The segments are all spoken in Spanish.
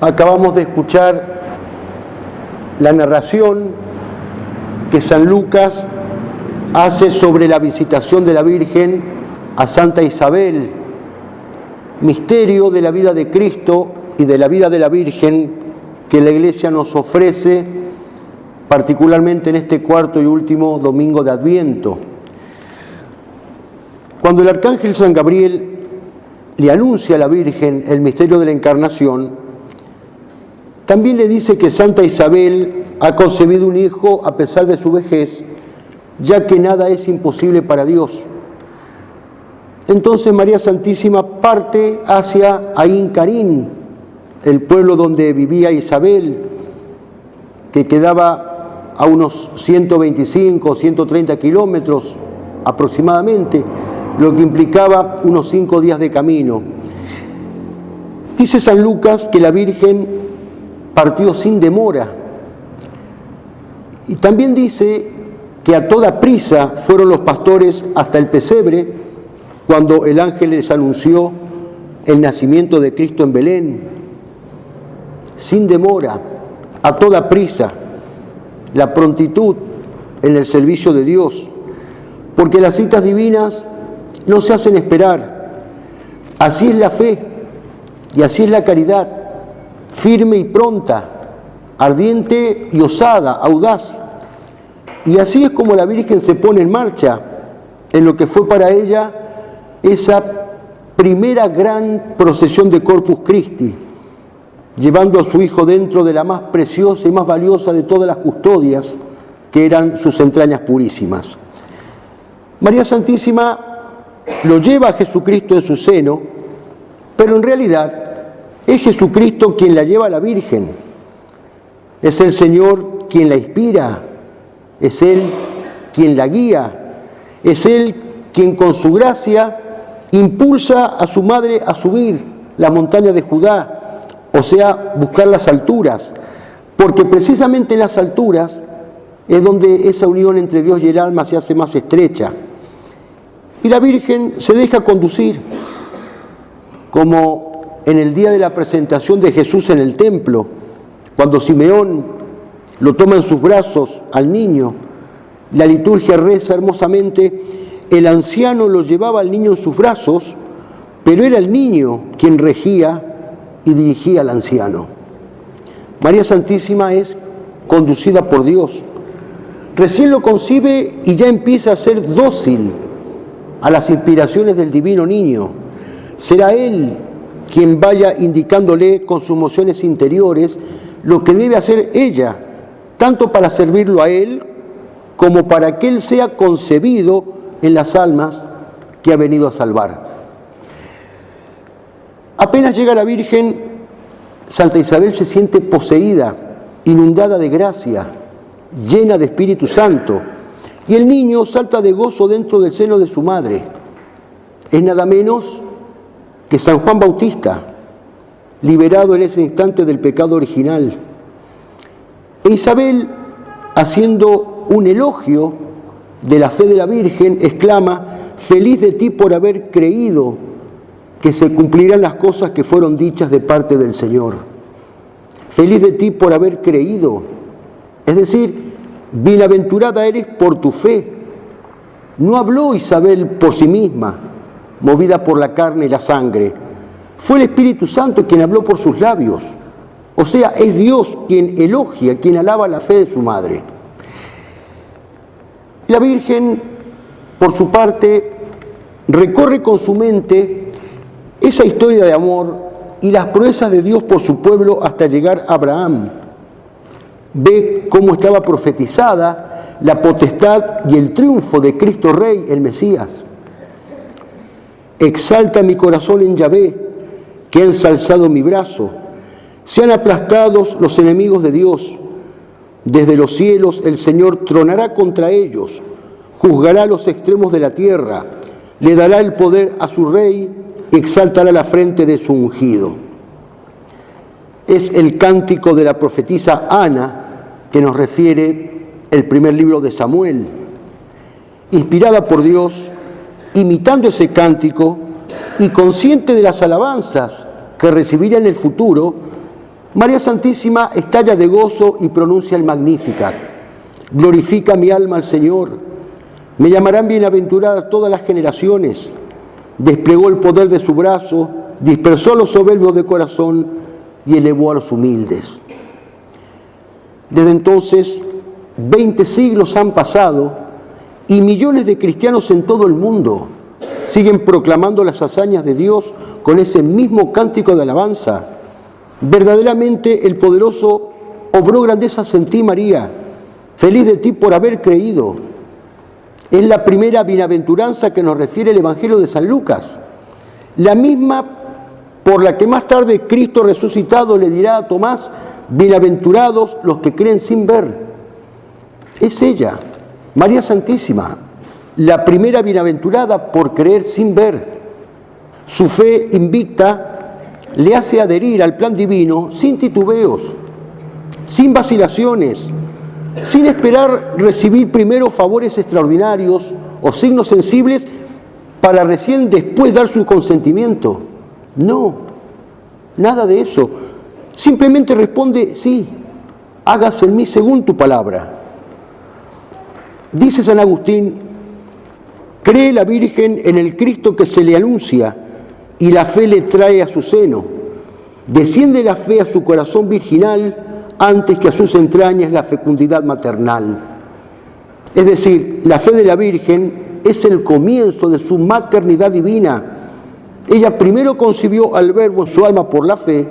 Acabamos de escuchar la narración que San Lucas hace sobre la visitación de la Virgen a Santa Isabel, misterio de la vida de Cristo y de la vida de la Virgen que la Iglesia nos ofrece, particularmente en este cuarto y último domingo de Adviento. Cuando el arcángel San Gabriel le anuncia a la Virgen el misterio de la Encarnación, también le dice que Santa Isabel ha concebido un hijo a pesar de su vejez, ya que nada es imposible para Dios. Entonces María Santísima parte hacia Ain Karim, el pueblo donde vivía Isabel, que quedaba a unos 125 o 130 kilómetros aproximadamente, lo que implicaba unos 5 días de camino. Dice San Lucas que la Virgen partió sin demora. Y también dice que a toda prisa fueron los pastores hasta el pesebre cuando el ángel les anunció el nacimiento de Cristo en Belén. Sin demora, a toda prisa, la prontitud en el servicio de Dios, porque las citas divinas no se hacen esperar. Así es la fe y así es la caridad, firme y pronta, ardiente y osada, audaz. Y así es como la Virgen se pone en marcha en lo que fue para ella esa primera gran procesión de Corpus Christi, llevando a su hijo dentro de la más preciosa y más valiosa de todas las custodias, que eran sus entrañas purísimas. María Santísima lo lleva a Jesucristo en su seno, pero en realidad es Jesucristo quien la lleva a la Virgen. Es el Señor quien la inspira, es Él quien la guía, es Él quien con su gracia impulsa a su madre a subir la montaña de Judá, o sea, buscar las alturas, porque precisamente en las alturas es donde esa unión entre Dios y el alma se hace más estrecha. Y la Virgen se deja conducir, como en el día de la presentación de Jesús en el templo, cuando Simeón lo toma en sus brazos al niño. La liturgia reza hermosamente: el anciano lo llevaba al niño en sus brazos, pero era el niño quien regía y dirigía al anciano. María Santísima es conducida por Dios. Recién lo concibe y ya empieza a ser dócil a las inspiraciones del divino niño. Será Él quien vaya indicándole con sus mociones interiores lo que debe hacer ella, tanto para servirlo a Él como para que Él sea concebido en las almas que ha venido a salvar. Apenas llega la Virgen, Santa Isabel se siente poseída, inundada de gracia, llena de Espíritu Santo, y el niño salta de gozo dentro del seno de su madre. Es nada menos que San Juan Bautista, liberado en ese instante del pecado original. E Isabel, haciendo un elogio de la fe de la Virgen, exclama: feliz de ti por haber creído que se cumplirán las cosas que fueron dichas de parte del Señor. Feliz de ti por haber creído. Es decir, bienaventurada eres por tu fe. No habló Isabel por sí misma, movida por la carne y la sangre. Fue el Espíritu Santo quien habló por sus labios. O sea, es Dios quien elogia, quien alaba la fe de su madre. La Virgen, por su parte, recorre con su mente esa historia de amor y las proezas de Dios por su pueblo hasta llegar a Abraham. Ve cómo estaba profetizada la potestad y el triunfo de Cristo Rey, el Mesías. Exalta mi corazón en Yahvé, que ha ensalzado mi brazo. Sean aplastados los enemigos de Dios. Desde los cielos el Señor tronará contra ellos, juzgará los extremos de la tierra, le dará el poder a su rey y exaltará la frente de su ungido. Es el cántico de la profetisa Ana que nos refiere el primer libro de Samuel. Inspirada por Dios, imitando ese cántico y consciente de las alabanzas que recibirá en el futuro, María Santísima estalla de gozo y pronuncia el Magnificat. Glorifica mi alma al Señor. Me llamarán bienaventurada todas las generaciones. Desplegó el poder de su brazo, dispersó a los soberbios de corazón y elevó a los humildes. Desde entonces, 20 siglos han pasado y millones de cristianos en todo el mundo siguen proclamando las hazañas de Dios con ese mismo cántico de alabanza. Verdaderamente el poderoso obró grandezas en ti, María. Feliz de ti por haber creído. Es la primera bienaventuranza que nos refiere el Evangelio de San Lucas. La misma por la que más tarde Cristo resucitado le dirá a Tomás: bienaventurados los que creen sin ver. Es ella, María Santísima, la primera bienaventurada por creer sin ver. Su fe invicta le hace adherir al plan divino sin titubeos, sin vacilaciones, sin esperar recibir primero favores extraordinarios o signos sensibles para recién después dar su consentimiento. No, nada de eso. Simplemente responde: sí, hágase en mí según tu palabra. Dice San Agustín: cree la Virgen en el Cristo que se le anuncia y la fe le trae a su seno. Desciende la fe a su corazón virginal antes que a sus entrañas la fecundidad maternal. Es decir, la fe de la Virgen es el comienzo de su maternidad divina. Ella primero concibió al Verbo en su alma por la fe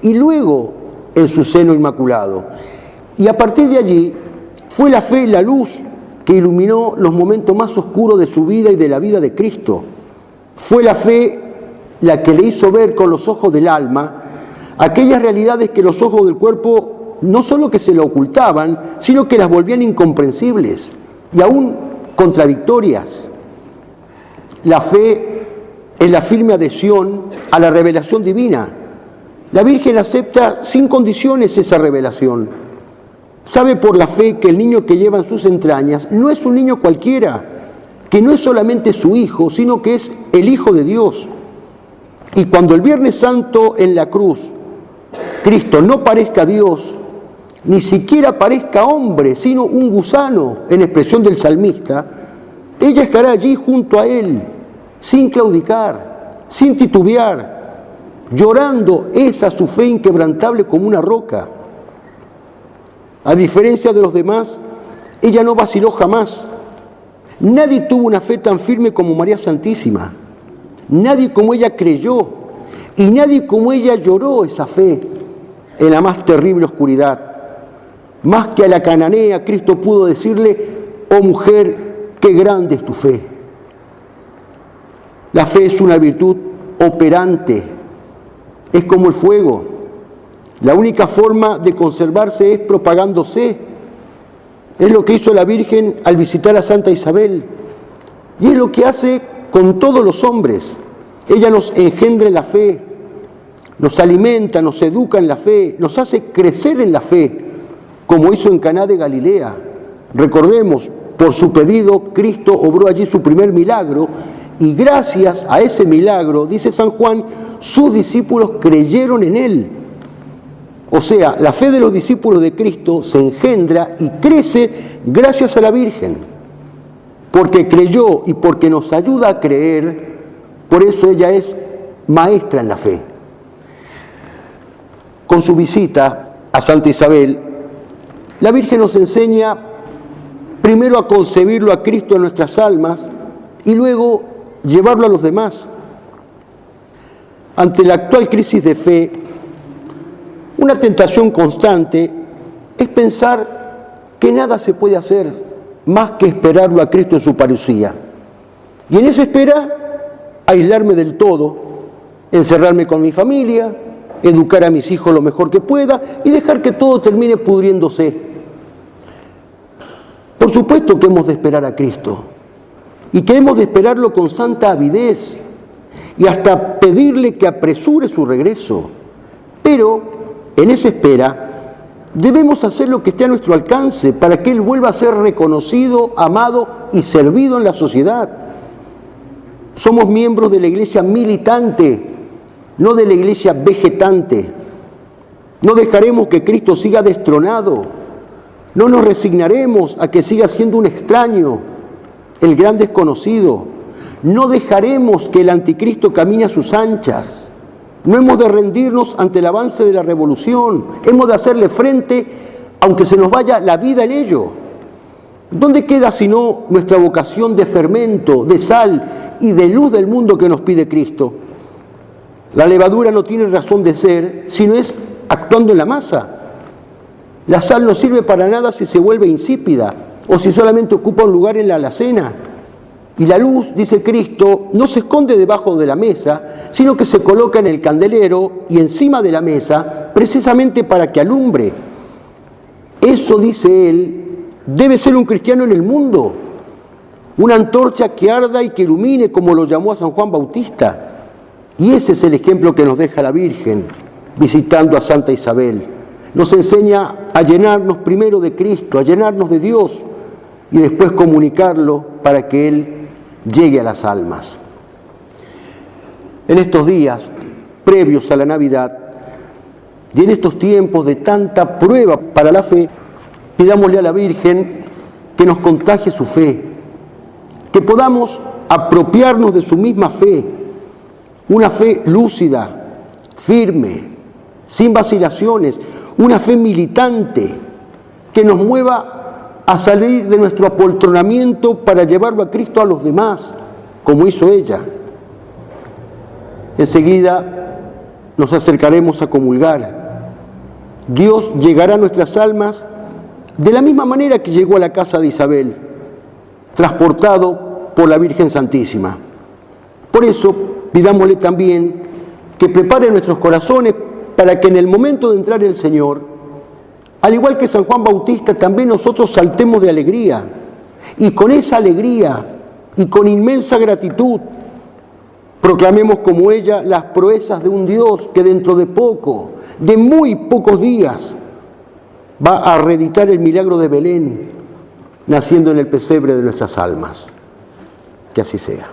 y luego en su seno inmaculado. Y a partir de allí fue la fe la luz que iluminó los momentos más oscuros de su vida y de la vida de Cristo. Fue la fe la que le hizo ver con los ojos del alma aquellas realidades que los ojos del cuerpo no solo que se le ocultaban, sino que las volvían incomprensibles y aún contradictorias. La fe es la firme adhesión a la revelación divina. La Virgen acepta sin condiciones esa revelación. Sabe por la fe que el niño que lleva en sus entrañas no es un niño cualquiera, que no es solamente su hijo, sino que es el Hijo de Dios. Y cuando el Viernes Santo en la cruz Cristo no parezca Dios, ni siquiera parezca hombre, sino un gusano, en expresión del salmista, ella estará allí junto a él, sin claudicar, sin titubear, llorando esa su fe inquebrantable como una roca. A diferencia de los demás, ella no vaciló jamás. Nadie tuvo una fe tan firme como María Santísima. Nadie como ella creyó y nadie como ella lloró esa fe en la más terrible oscuridad. Más que a la cananea, Cristo pudo decirle: oh mujer, qué grande es tu fe. La fe es una virtud operante, es como el fuego. La única forma de conservarse es propagándose. Es lo que hizo la Virgen al visitar a Santa Isabel. Y es lo que hace con todos los hombres. Ella nos engendra en la fe, nos alimenta, nos educa en la fe, nos hace crecer en la fe, como hizo en Caná de Galilea. Recordemos, por su pedido, Cristo obró allí su primer milagro, y gracias a ese milagro, dice San Juan, sus discípulos creyeron en él. O sea, la fe de los discípulos de Cristo se engendra y crece gracias a la Virgen, porque creyó y porque nos ayuda a creer. Por eso ella es maestra en la fe. Con su visita a Santa Isabel, la Virgen nos enseña primero a concebirlo a Cristo en nuestras almas y luego llevarlo a los demás. Ante la actual crisis de fe, una tentación constante es pensar que nada se puede hacer más que esperarlo a Cristo en su parusía. Y en esa espera, aislarme del todo, encerrarme con mi familia, educar a mis hijos lo mejor que pueda y dejar que todo termine pudriéndose. Por supuesto que hemos de esperar a Cristo y que hemos de esperarlo con santa avidez y hasta pedirle que apresure su regreso. Pero en esa espera debemos hacer lo que esté a nuestro alcance para que Él vuelva a ser reconocido, amado y servido en la sociedad. Somos miembros de la iglesia militante, no de la iglesia vegetante. No dejaremos que Cristo siga destronado. No nos resignaremos a que siga siendo un extraño, el gran desconocido. No dejaremos que el anticristo camine a sus anchas. No hemos de rendirnos ante el avance de la revolución. Hemos de hacerle frente, aunque se nos vaya la vida en ello. ¿Dónde queda sino nuestra vocación de fermento, de sal y de luz del mundo que nos pide Cristo? La levadura no tiene razón de ser, sino es actuando en la masa. La sal no sirve para nada si se vuelve insípida o si solamente ocupa un lugar en la alacena. Y la luz, dice Cristo, no se esconde debajo de la mesa, sino que se coloca en el candelero y encima de la mesa, precisamente para que alumbre. Eso, dice él, debe ser un cristiano en el mundo, una antorcha que arda y que ilumine, como lo llamó a San Juan Bautista. Y ese es el ejemplo que nos deja la Virgen, visitando a Santa Isabel. Nos enseña a llenarnos primero de Cristo, a llenarnos de Dios, y después comunicarlo para que Él llegue a las almas. En estos días previos a la Navidad y en estos tiempos de tanta prueba para la fe, pidámosle a la Virgen que nos contagie su fe, que podamos apropiarnos de su misma fe, una fe lúcida, firme, sin vacilaciones, una fe militante que nos mueva a salir de nuestro apoltronamiento para llevarlo a Cristo a los demás, como hizo ella. Enseguida nos acercaremos a comulgar. Dios llegará a nuestras almas de la misma manera que llegó a la casa de Isabel, transportado por la Virgen Santísima. Por eso, pidámosle también que prepare nuestros corazones para que en el momento de entrar el Señor, al igual que San Juan Bautista, también nosotros saltemos de alegría. Y con esa alegría y con inmensa gratitud, proclamemos como ella las proezas de un Dios que dentro de poco, de muy pocos días, va a reeditar el milagro de Belén, naciendo en el pesebre de nuestras almas. Que así sea.